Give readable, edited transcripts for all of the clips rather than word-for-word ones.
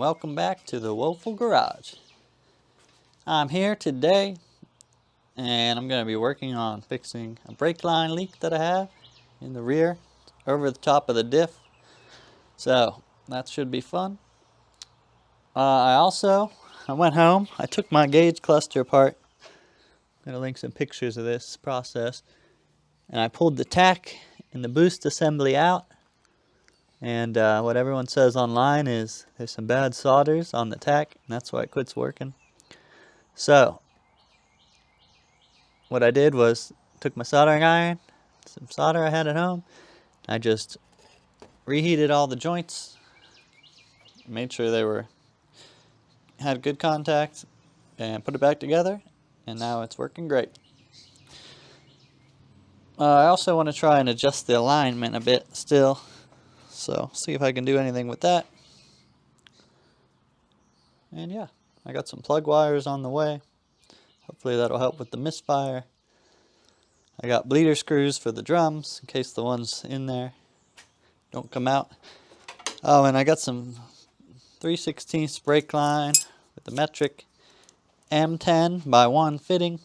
welcome back to the Woeful Garage. I'm here today and I'm going to be working on fixing a brake line leak that I have in the rear over the top of the diff. So that should be fun. I went home, I took my gauge cluster apart. I'm going to link some pictures of this process. And I pulled the tack and the boost assembly out. And what everyone says online is there's some bad solders on the tack, and that's why it quits working. So, what I did was took my soldering iron, some solder I had at home, I just reheated all the joints, made sure they had good contact, and put it back together, and now it's working great. I also want to try and adjust the alignment a bit still. So, see if I can do anything with that. And yeah, I got some plug wires on the way. Hopefully that'll help with the misfire. I got bleeder screws for the drums in case the ones in there don't come out. Oh, and I got some 3/16 brake line with the metric M10 by 1 fitting.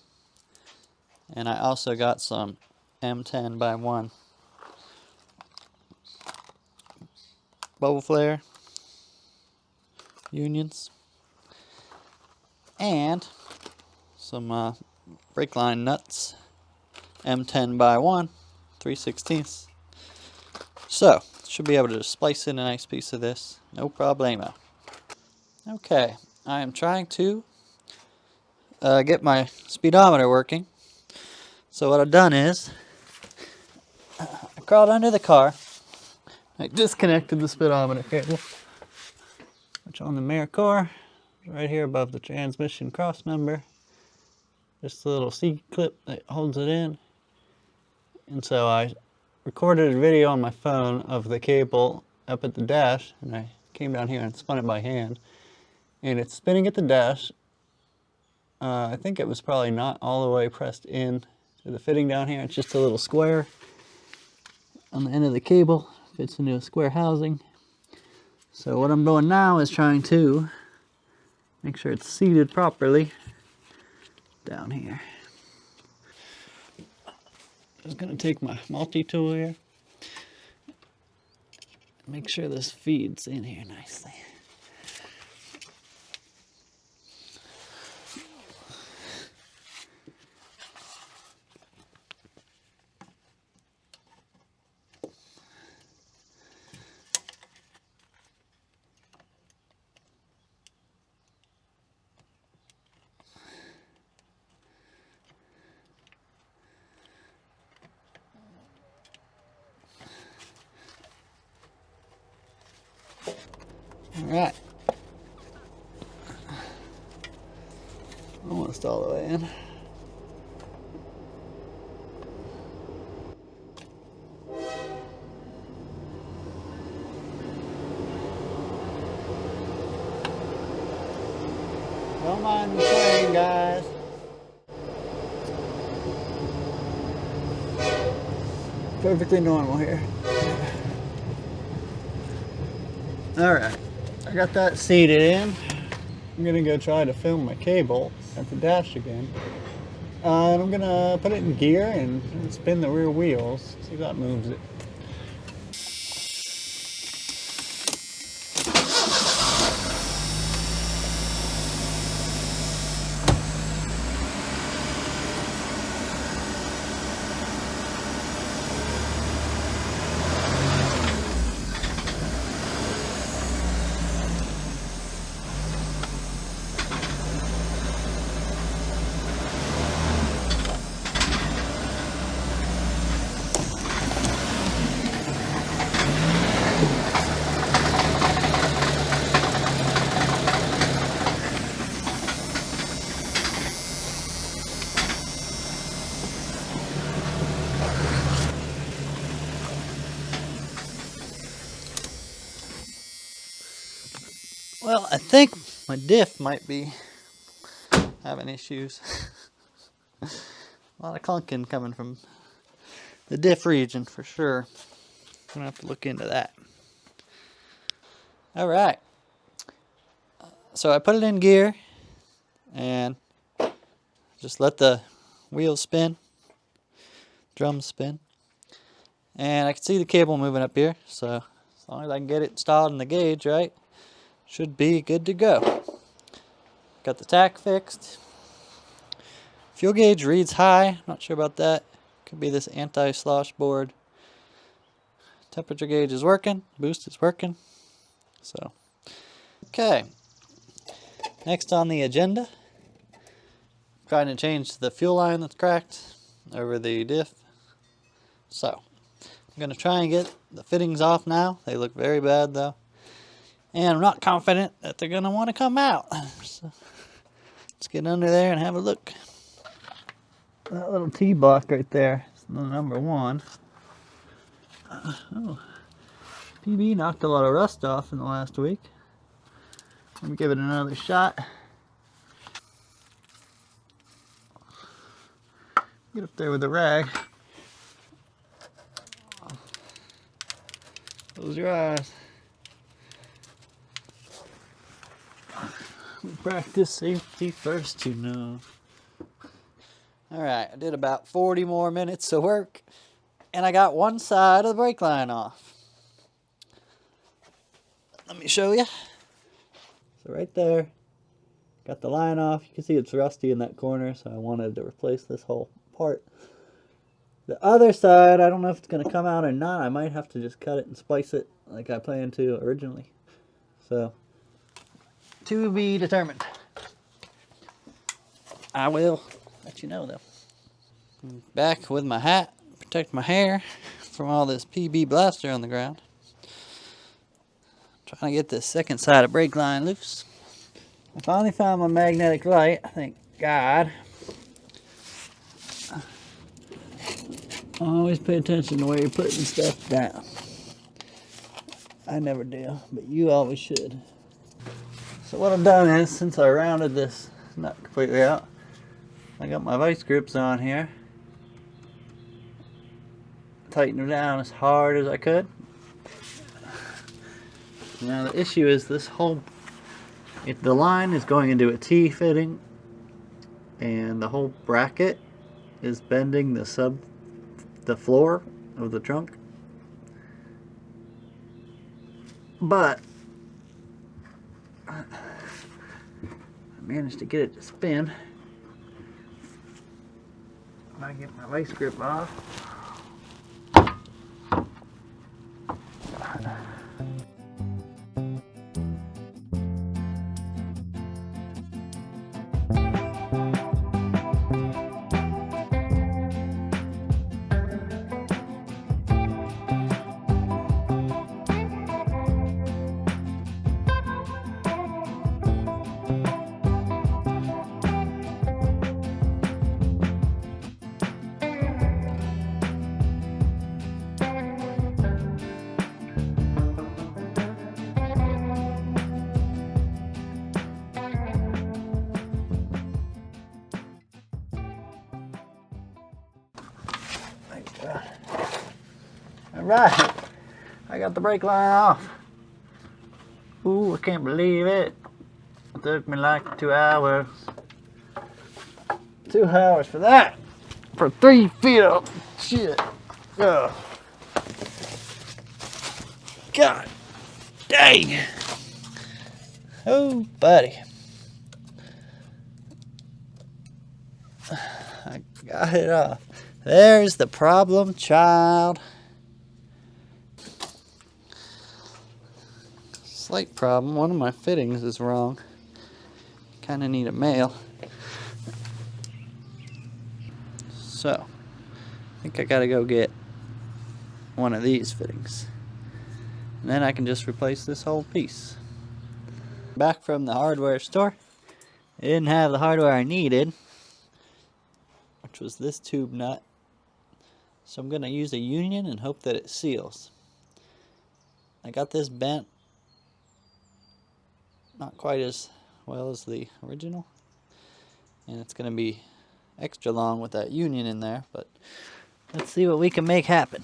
And I also got some M10 by 1 bubble flare unions, and some brake line nuts, M10 by 1 3/16. So should be able to splice in a nice piece of this, no problemo. Okay, I am trying to get my speedometer working. So what I've done is I crawled under the car. I disconnected the speedometer cable, which on the Merkur, right here above the transmission cross member, just a little C-clip that holds it in. And so I recorded a video on my phone of the cable up at the dash, and I came down here and spun it by hand. And it's spinning at the dash. I think it was probably not all the way pressed in to the fitting down here. It's just a little square on the end of the cable. Fits into a square housing. So what I'm doing now is trying to make sure it's seated properly down here. Just going to take my multi-tool here. Make sure this feeds in here nicely. Alright. Almost all the way in. Don't mind the train, guys. Perfectly normal here. Alright. I got that seated in. I'm gonna go try to film my cable at the dash again. And I'm gonna put it in gear and spin the rear wheels, see if that moves it. Well, I think my diff might be having issues. A lot of clunking coming from the diff region for sure. I'm gonna have to look into that. All right. So I put it in gear and just let the wheels spin, drums spin. And I can see the cable moving up here, so as long as I can get it installed in the gauge right, should be good to go. Got the tach fixed. Fuel gauge reads high, not sure about that. Could be this anti-slosh board. Temperature gauge is working, boost is working. So, okay. Next on the agenda, trying to change the fuel line that's cracked over the diff. So, I'm going to try and get the fittings off now. They look very bad though. And I'm not confident that they're going to want to come out. So, let's get under there and have a look. That little T-block right there is the number 1. Oh, PB knocked a lot of rust off in the last week. Let me give it another shot. Get up there with the rag. Close your eyes. Practice safety first, you know. Alright, I did about 40 more minutes of work, and I got one side of the brake line off. Let me show you. So right there, got the line off. You can see it's rusty in that corner, so I wanted to replace this whole part. The other side, I don't know if it's going to come out or not. I might have to just cut it and splice it like I planned to originally. So, to be determined. I will let you know though. Back with my hat, protect my hair from all this PB blaster on the ground. Trying to get this second side of brake line loose. I finally found my magnetic light, thank God. Always pay attention to where you're putting stuff down. I never do, but you always should. So what I've done is, since I rounded this nut completely out, I got my vice grips on here. Tighten them down as hard as I could. Now the issue is this whole, if the line is going into a T fitting and the whole bracket is bending the floor of the trunk, but I managed to get it to spin. If I get my vice grip off. Alright, I got the brake line off. Ooh, I can't believe it. It took me like 2 hours. 2 hours for that. For 3 feet up. Shit. Ugh. God dang. Oh, buddy. I got it off. There's the problem child. Slight problem, one of my fittings is wrong. Kind of need a male. So, I think I gotta go get one of these fittings. And then I can just replace this whole piece. Back from the hardware store. I didn't have the hardware I needed, which was this tube nut. So I'm gonna use a union and hope that it seals. I got this bent. Not quite as well as the original, and it's going to be extra long with that union in there, but let's see what we can make happen.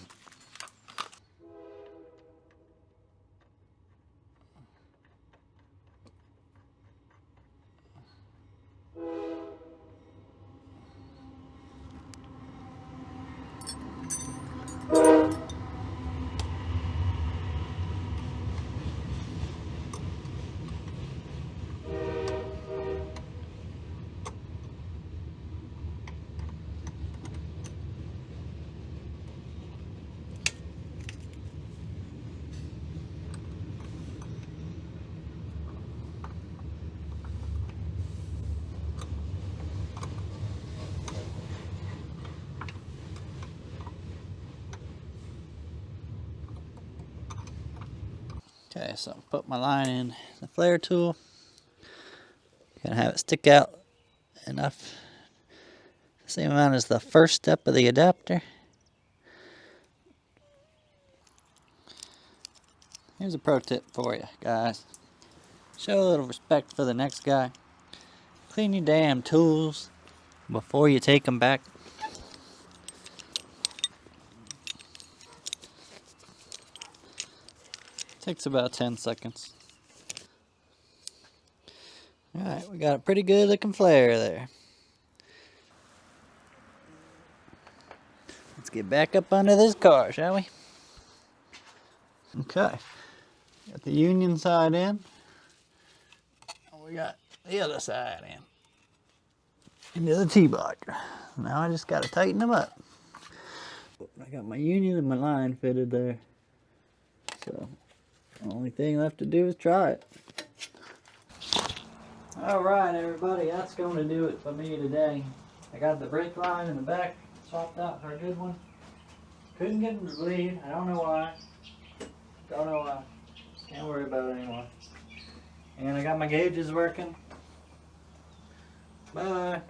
Okay, so put my line in the flare tool. Gonna have it stick out enough, the same amount as the first step of the adapter. Here's a pro tip for you guys. Show a little respect for the next guy. Clean your damn tools before you take them back. Takes about 10 seconds. Alright, we got a pretty good looking flare there. Let's get back up under this car, shall we? Okay, got the union side in. We got the other side in. Into the T-block. Now I just gotta tighten them up. I got my union and my line fitted there. So, the only thing left to do is try it. Alright everybody, that's going to do it for me today. I got the brake line in the back swapped out for a good one. Couldn't get them to bleed. I don't know why. Don't know why. Can't worry about it anymore. And I got my gauges working. Bye.